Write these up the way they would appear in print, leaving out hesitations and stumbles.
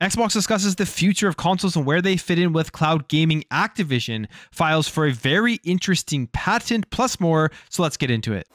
Xbox discusses the future of consoles and where they fit in with cloud gaming. Activision files for a very interesting patent, plus more, so let's get into it.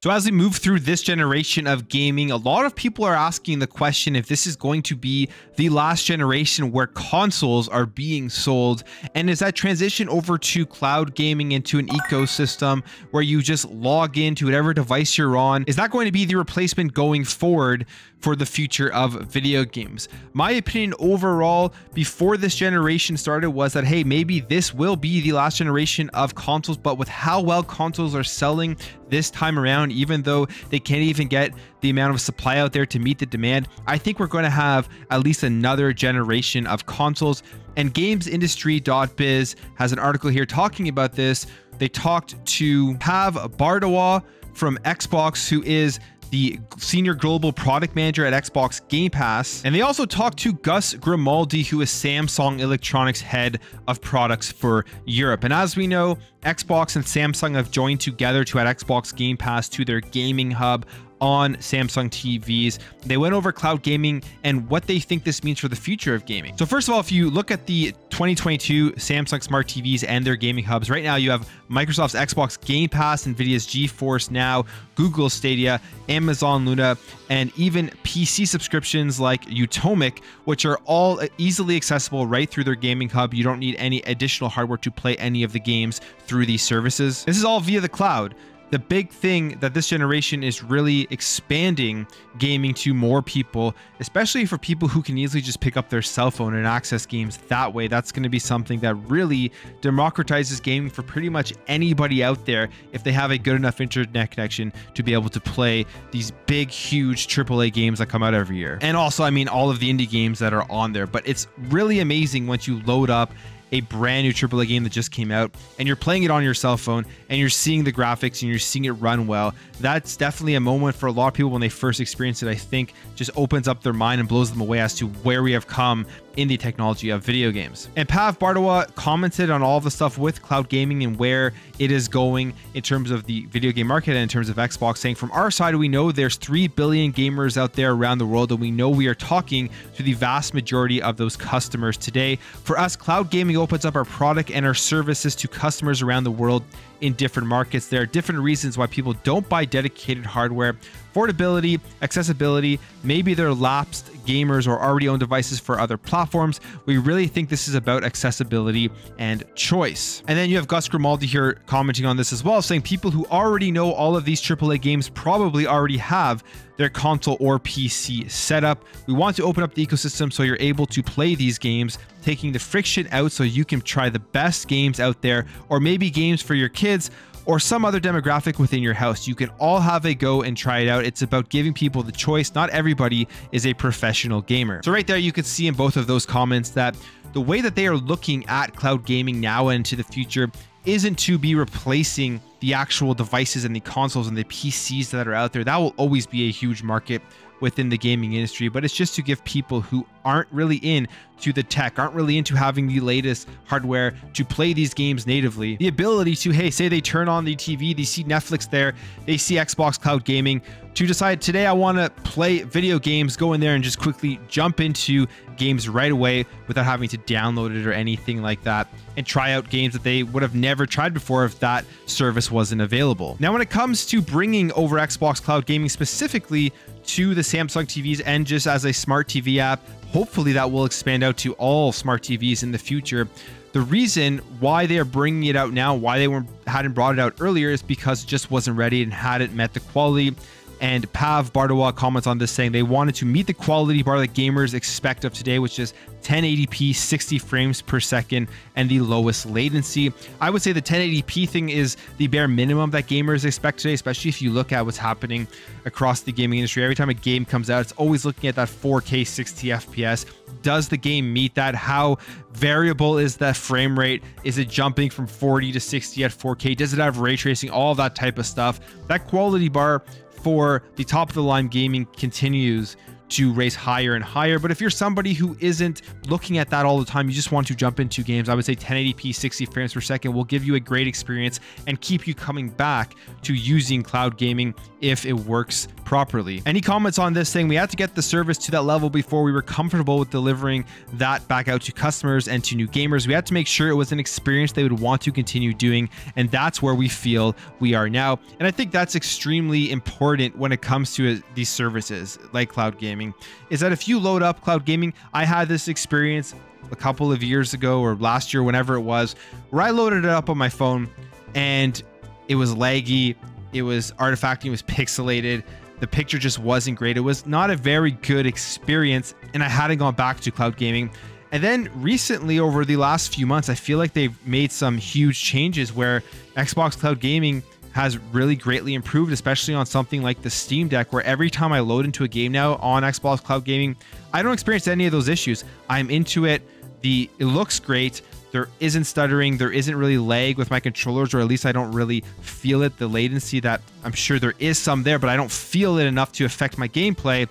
So as we move through this generation of gaming, a lot of people are asking the question if this is going to be the last generation where consoles are being sold, and is that transition over to cloud gaming into an ecosystem where you just log into whatever device you're on, is that going to be the replacement going forward for the future of video games? My opinion overall before this generation started was that, hey, maybe this will be the last generation of consoles, but with how well consoles are selling this time around, even though they can't even get the amount of supply out there to meet the demand, I think we're going to have at least another generation of consoles. And gamesindustry.biz has an article here talking about this. They talked to Pav Bardawa from Xbox, who is the senior global product manager at Xbox Game Pass. And they also talked to Gus Grimaldi, who is Samsung Electronics head of products for Europe. And as we know, Xbox and Samsung have joined together to add Xbox Game Pass to their gaming hub on Samsung TVs. They went over cloud gaming and what they think this means for the future of gaming. So first of all, if you look at the 2022 Samsung Smart TVs and their gaming hubs, right now you have Microsoft's Xbox Game Pass, Nvidia's GeForce Now, Google Stadia, Amazon Luna, and even PC subscriptions like Utomic, which are all easily accessible right through their gaming hub. You don't need any additional hardware to play any of the games through these services. This is all via the cloud. The big thing that this generation is really expanding gaming to more people, especially for people who can easily just pick up their cell phone and access games that way. That's going to be something that really democratizes gaming for pretty much anybody out there if they have a good enough internet connection to be able to play these big, huge AAA games that come out every year. And also, I mean, all of the indie games that are on there. But it's really amazing once you load up a brand new AAA game that just came out and you're playing it on your cell phone and you're seeing the graphics and you're seeing it run well. That's definitely a moment for a lot of people when they first experience it. I think just opens up their mind and blows them away as to where we have come in the technology of video games. And Pav Bardawa commented on all the stuff with cloud gaming and where it is going in terms of the video game market and in terms of Xbox, saying from our side, we know there's 3 billion gamers out there around the world, and we know we are talking to the vast majority of those customers today. For us, cloud gaming opens up our product and our services to customers around the world in different markets. There are different reasons why people don't buy dedicated hardware: affordability, accessibility, maybe they're lapsed gamers or already own devices for other platforms. We really think this is about accessibility and choice. And then you have Gus Grimaldi here commenting on this as well, saying people who already know all of these AAA games probably already have their console or PC setup. We want to open up the ecosystem so you're able to play these games, taking the friction out so you can try the best games out there, or maybe games for your kids or some other demographic within your house. You can all have a go and try it out. It's about giving people the choice. Not everybody is a professional gamer. So right there, you could see in both of those comments that the way that they are looking at cloud gaming now and into the future isn't to be replacing the actual devices and the consoles and the PCs that are out there. That will always be a huge market within the gaming industry, but it's just to give people who aren't really into the tech, aren't really into having the latest hardware to play these games natively, the ability to, hey, say they turn on the TV, they see Netflix there, they see Xbox Cloud Gaming, to decide today I want to play video games, go in there and just quickly jump into games right away without having to download it or anything like that, and try out games that they would have never tried before if that service wasn't available. Now, when it comes to bringing over Xbox Cloud Gaming specifically to the Samsung TVs and just as a smart TV app, hopefully that will expand out to all smart TVs in the future. The reason why they are bringing it out now, why they hadn't brought it out earlier, is because it just wasn't ready and hadn't met the quality. And Pav Bardawa comments on this, saying they wanted to meet the quality bar that gamers expect of today, which is 1080p, 60 frames per second, and the lowest latency. I would say the 1080p thing is the bare minimum that gamers expect today, especially if you look at what's happening across the gaming industry. Every time a game comes out, it's always looking at that 4K 60 FPS. Does the game meet that? How variable is that frame rate? Is it jumping from 40 to 60 at 4K? Does it have ray tracing? All that type of stuff. That quality bar for the top of the line gaming continues to raise higher and higher. But if you're somebody who isn't looking at that all the time, you just want to jump into games, I would say 1080p 60 frames per second will give you a great experience and keep you coming back to using cloud gaming if it works properly. Any comments on this thing? We had to get the service to that level before we were comfortable with delivering that back out to customers and to new gamers. We had to make sure it was an experience they would want to continue doing, and that's where we feel we are now. And I think that's extremely important when it comes to these services like cloud gaming, is that if you load up cloud gaming, I had this experience a couple of years ago or last year, whenever it was, where I loaded it up on my phone and it was laggy, it was artifacting, it was pixelated, the picture just wasn't great. It was not a very good experience, and I hadn't gone back to cloud gaming. And then recently, over the last few months, I feel like they've made some huge changes where Xbox Cloud Gaming has really greatly improved, especially on something like the Steam Deck, where every time I load into a game now on Xbox Cloud Gaming, I don't experience any of those issues. I'm into it. It looks great. There isn't stuttering. There isn't really lag with my controllers, or at least I don't really feel it. The latency that I'm sure there is some there, but I don't feel it enough to affect my gameplay.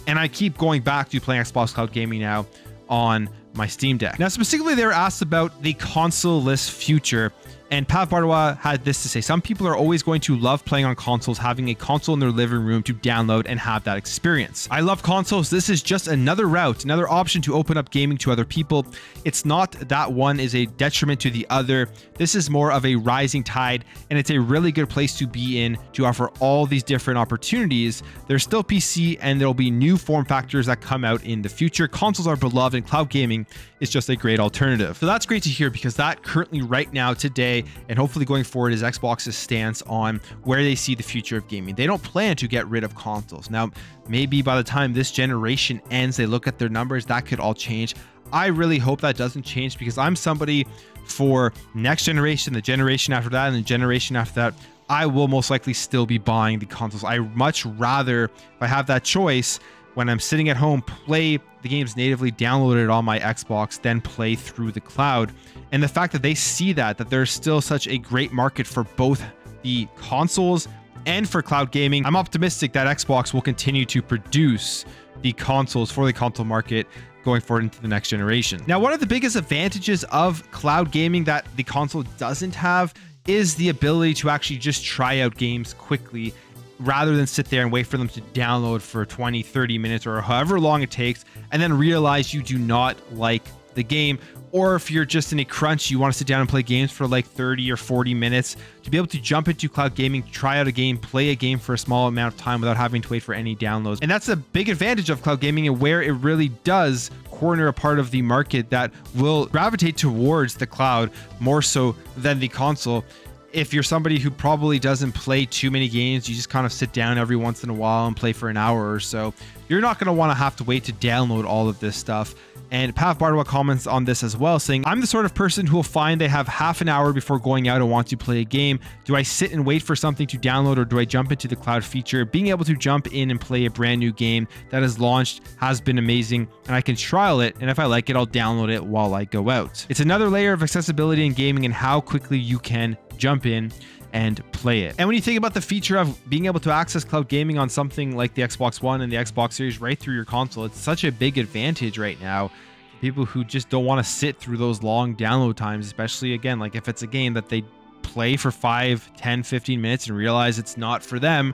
And I keep going back to playing Xbox Cloud Gaming now on my Steam Deck. Now, specifically, they were asked about the console-less future, and Pav Bardwa had this to say: some people are always going to love playing on consoles, having a console in their living room to download and have that experience. I love consoles. This is just another route, another option to open up gaming to other people. It's not that one is a detriment to the other. This is more of a rising tide, and it's a really good place to be in to offer all these different opportunities. There's still PC, and there'll be new form factors that come out in the future. Consoles are beloved, and cloud gaming is just a great alternative. So that's great to hear, because that currently right now today, and hopefully going forward, is Xbox's stance on where they see the future of gaming. They don't plan to get rid of consoles. Now, maybe by the time this generation ends, they look at their numbers, that could all change. I really hope that doesn't change, because I'm somebody for next generation, the generation after that, and the generation after that, I will most likely still be buying the consoles. I much rather, if I have that choice, when I'm sitting at home, play the games natively downloaded on my Xbox, then play through the cloud. And the fact that they see that there's still such a great market for both the consoles and for cloud gaming, I'm optimistic that Xbox will continue to produce the consoles for the console market going forward into the next generation. Now, one of the biggest advantages of cloud gaming that the console doesn't have is the ability to actually just try out games quickly, rather than sit there and wait for them to download for 20, 30 minutes or however long it takes, and then realize you do not like the game. Or if you're just in a crunch, you want to sit down and play games for like 30 or 40 minutes, to be able to jump into cloud gaming, try out a game, play a game for a small amount of time without having to wait for any downloads. And that's a big advantage of cloud gaming, and where it really does corner a part of the market that will gravitate towards the cloud more so than the console. If you're somebody who probably doesn't play too many games, you just kind of sit down every once in a while and play for an hour or so, you're not going to want to have to wait to download all of this stuff. And Pav Bardwa comments on this as well, saying, I'm the sort of person who will find they have half an hour before going out and want to play a game. Do I sit and wait for something to download, or do I jump into the cloud feature? Being able to jump in and play a brand new game that is launched has been amazing, and I can trial it, and if I like it, I'll download it while I go out. It's another layer of accessibility in gaming and how quickly you can jump in and play it. And when you think about the feature of being able to access cloud gaming on something like the Xbox One and the Xbox Series right through your console, it's such a big advantage right now for people who just don't want to sit through those long download times, especially, again, like if it's a game that they play for 5, 10, 15 minutes and realize it's not for them,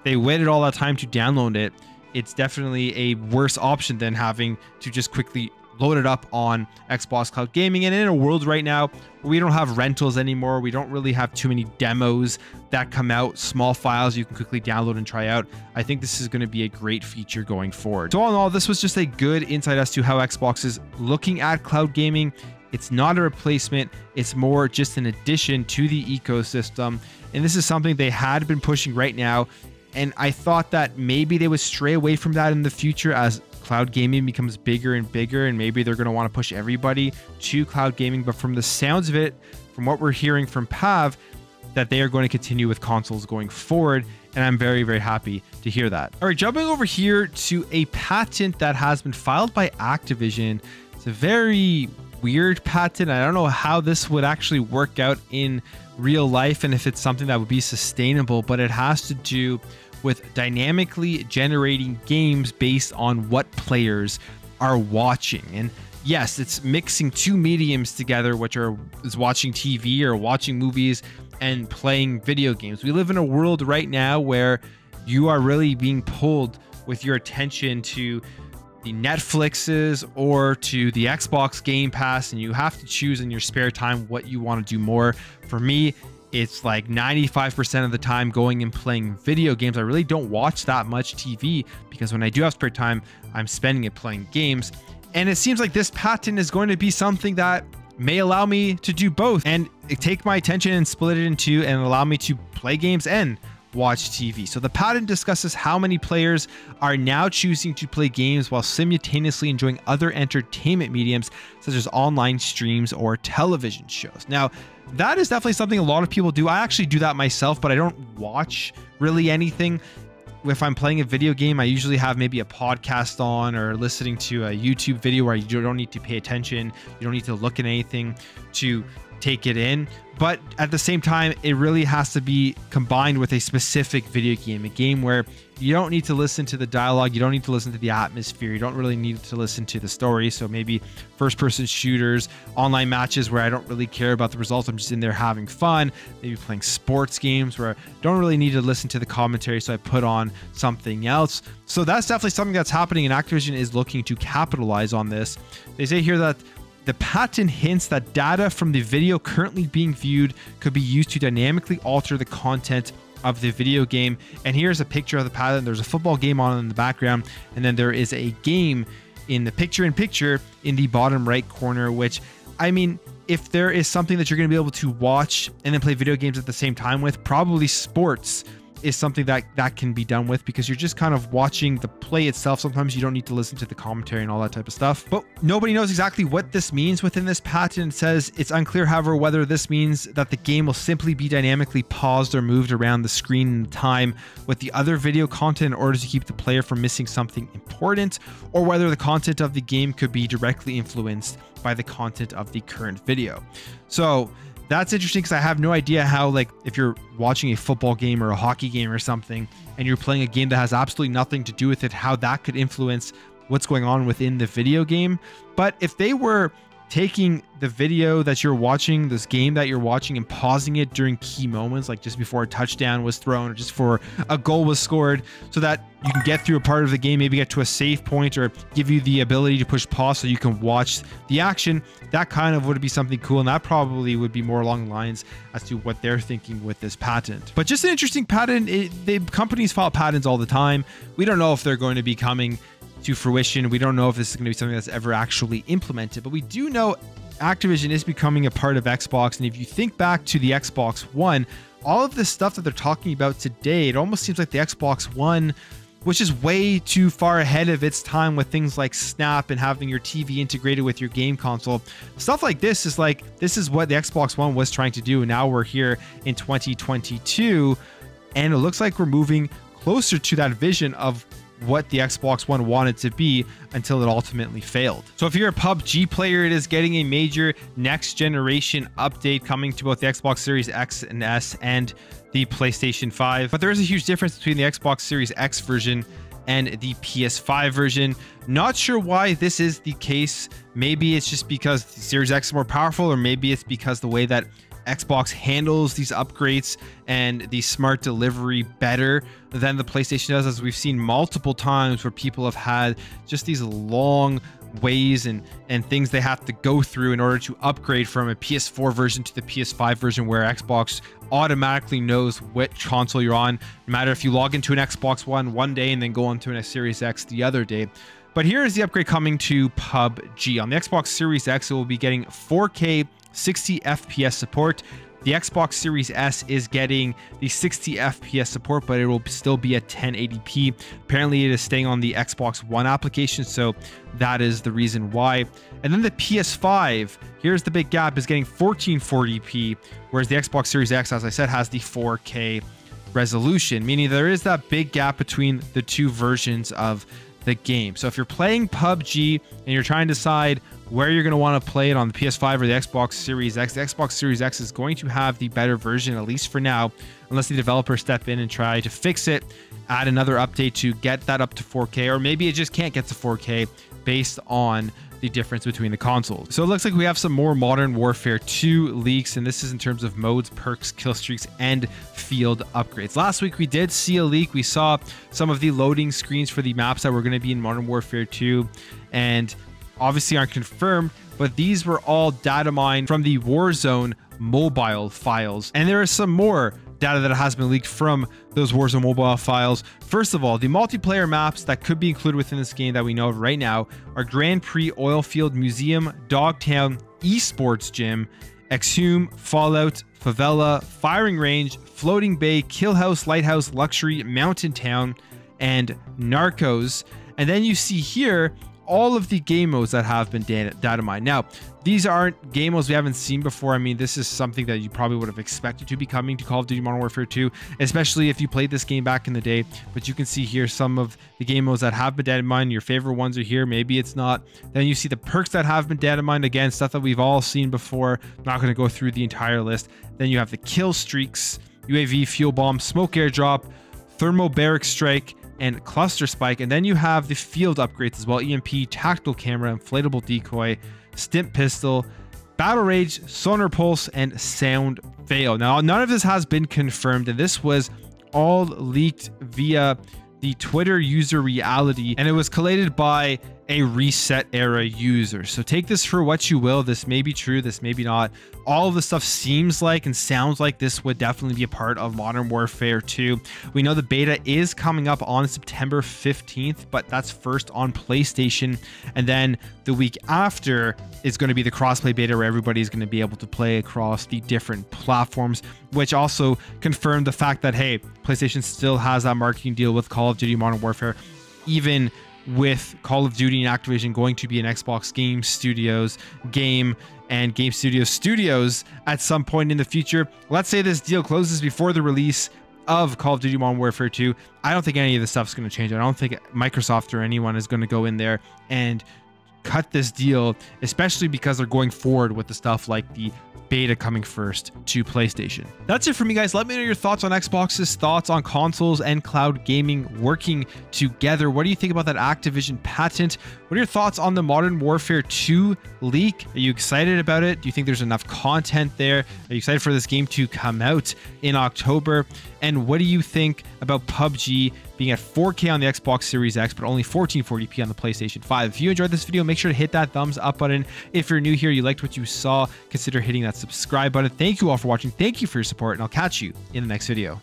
they waited all that time to download it. It's definitely a worse option than having to just quickly load it up on Xbox Cloud Gaming. And in a world right now where we don't have rentals anymore, we don't really have too many demos that come out, small files you can quickly download and try out, I think this is going to be a great feature going forward. So all in all, this was just a good insight as to how Xbox is looking at cloud gaming. It's not a replacement, it's more just an addition to the ecosystem, and this is something they had been pushing right now, and I thought that maybe they would stray away from that in the future as cloud gaming becomes bigger and bigger, and maybe they're going to want to push everybody to cloud gaming. But from the sounds of it, from what we're hearing from Pav, that they are going to continue with consoles going forward, and I'm very, very happy to hear that. All right, jumping over here to a patent that has been filed by Activision. It's a very weird patent. I don't know how this would actually work out in real life and if it's something that would be sustainable, but it has to do with dynamically generating games based on what players are watching. And yes, it's mixing two mediums together, which is watching TV or watching movies and playing video games. We live in a world right now where you are really being pulled with your attention to the Netflixes or to the Xbox Game Pass, and you have to choose in your spare time what you want to do more. For me, it's like 95% of the time going and playing video games. I really don't watch that much TV because when I do have spare time, I'm spending it playing games. And it seems like this patent is going to be something that may allow me to do both and take my attention and split it in two and allow me to play games and watch TV. So the patent discusses how many players are now choosing to play games while simultaneously enjoying other entertainment mediums such as online streams or television shows. Now, that is definitely something a lot of people do. I actually do that myself, but I don't watch really anything. If I'm playing a video game, I usually have maybe a podcast on or listening to a YouTube video where you don't need to pay attention. You don't need to look at anything to take it in. But at the same time, it really has to be combined with a specific video game, a game where you don't need to listen to the dialogue, you don't need to listen to the atmosphere, you don't really need to listen to the story. So maybe first-person shooters, online matches where I don't really care about the results, I'm just in there having fun. Maybe playing sports games where I don't really need to listen to the commentary, so I put on something else. So that's definitely something that's happening, and Activision is looking to capitalize on this. They say here that the patent hints that data from the video currently being viewed could be used to dynamically alter the content of the video game. And here's a picture of the patent. There's a football game on in the background, and then there is a game in the picture-in-picture in the bottom right corner, which, I mean, if there is something that you're going to be able to watch and then play video games at the same time with, probably sports is something that can be done with, because you're just kind of watching the play itself. Sometimes you don't need to listen to the commentary and all that type of stuff. But nobody knows exactly what this means within this patent. It says it's unclear, however, whether this means that the game will simply be dynamically paused or moved around the screen in time with the other video content in order to keep the player from missing something important, or whether the content of the game could be directly influenced by the content of the current video. So that's interesting, because I have no idea how, like, if you're watching a football game or a hockey game or something and you're playing a game that has absolutely nothing to do with it, how that could influence what's going on within the video game. But if they were taking the video that you're watching, this game that you're watching, and pausing it during key moments, like just before a touchdown was thrown or just before a goal was scored, so that you can get through a part of the game, maybe get to a save point, or give you the ability to push pause so you can watch the action, that kind of would be something cool. And that probably would be more along the lines as to what they're thinking with this patent. But just an interesting patent. The companies file patents all the time. We don't know if they're going to be coming to fruition. We don't know if this is going to be something that's ever actually implemented, but we do know Activision is becoming a part of Xbox. And if you think back to the Xbox One, all of this stuff that they're talking about today, it almost seems like the Xbox One, which is way too far ahead of its time with things like Snap and having your TV integrated with your game console. Stuff like this is like, this is what the Xbox One was trying to do. And now we're here in 2022, and it looks like we're moving closer to that vision of what the Xbox One wanted to be, until it ultimately failed. So if you're a PUBG player, it is getting a major next generation update coming to both the Xbox Series X and S and the PlayStation 5. But there is a huge difference between the Xbox Series X version and the PS5 version. Not sure why this is the case. Maybe it's just because the Series X is more powerful, or maybe it's because the way that Xbox handles these upgrades and the smart delivery better than the PlayStation does, as we've seen multiple times where people have had just these long ways and things they have to go through in order to upgrade from a PS4 version to the PS5 version, where Xbox automatically knows which console you're on, no matter if you log into an Xbox One day and then go onto a Series X the other day. But here is the upgrade coming to PUBG. On the Xbox Series X, it will be getting 4K 60 FPS support. The Xbox Series S is getting the 60 FPS support, but it will still be at 1080p. Apparently it is staying on the Xbox One application, so that is the reason why. And then the PS5, here's the big gap, is getting 1440p, whereas the Xbox Series X, as I said, has the 4K resolution, meaning there is that big gap between the two versions of the game. So if you're playing PUBG and you're trying to decide where you're going to want to play it on the PS5 or the Xbox Series X. The Xbox Series X is going to have the better version, at least for now, unless the developers step in and try to fix it, add another update to get that up to 4K, or maybe it just can't get to 4K based on the difference between the consoles. So it looks like we have some more Modern Warfare 2 leaks, and this is in terms of modes, perks, kill streaks, and field upgrades. Last week we did see a leak. We saw some of the loading screens for the maps that were going to be in Modern Warfare 2, and obviously aren't confirmed, but these were all data mined from the Warzone mobile files. And there is some more data that has been leaked from those Warzone mobile files. First of all, the multiplayer maps that could be included within this game that we know of right now are Grand Prix, Oilfield, Museum, Dogtown, Esports Gym, Exhume, Fallout, Favela, Firing Range, Floating Bay, Kill House, Lighthouse, Luxury, Mountain Town, and Narcos. And then you see here all of the game modes that have been data mined. Now, these aren't game modes we haven't seen before. I mean, this is something that you probably would have expected to be coming to Call of Duty Modern Warfare 2, especially if you played this game back in the day. But you can see here some of the game modes that have been data mined. Your favorite ones are here. Maybe it's not. Then you see the perks that have been data mined. Again, stuff that we've all seen before. Not going to go through the entire list. Then you have the kill streaks, UAV, fuel bomb, smoke airdrop, thermobaric strike, and cluster spike. And then you have the field upgrades as well: EMP, tactical camera, inflatable decoy, stimp pistol, battle rage, sonar pulse, and sound fail. Now, none of this has been confirmed, and this was all leaked via the Twitter user Reality, and it was collated by a Reset Era user. So take this for what you will. This may be true, this may be not. All of the stuff seems like and sounds like this would definitely be a part of Modern Warfare 2. We know the beta is coming up on September 15th, but that's first on PlayStation. And then the week after is going to be the crossplay beta, where everybody's going to be able to play across the different platforms, which also confirmed the fact that, hey, PlayStation still has that marketing deal with Call of Duty Modern Warfare, even with Call of Duty and Activision going to be an Xbox Game Studios game and Game Studios at some point in the future. Let's say this deal closes before the release of Call of Duty Modern Warfare 2. I don't think any of this stuff's going to change. I don't think Microsoft or anyone is going to go in there and cut this deal, especially because they're going forward with the stuff like the beta coming first to PlayStation. That's it for me, guys. Let me know your thoughts on Xbox's thoughts on consoles and cloud gaming working together. What do you think about that Activision patent? What are your thoughts on the Modern Warfare 2 leak? Are you excited about it? Do you think there's enough content there? Are you excited for this game to come out in October? And what do you think about PUBG being at 4K on the Xbox Series X, but only 1440p on the PlayStation 5? If you enjoyed this video, make sure to hit that thumbs up button. If you're new here, you liked what you saw, consider hitting that subscribe button. Thank you all for watching. Thank you for your support, and I'll catch you in the next video.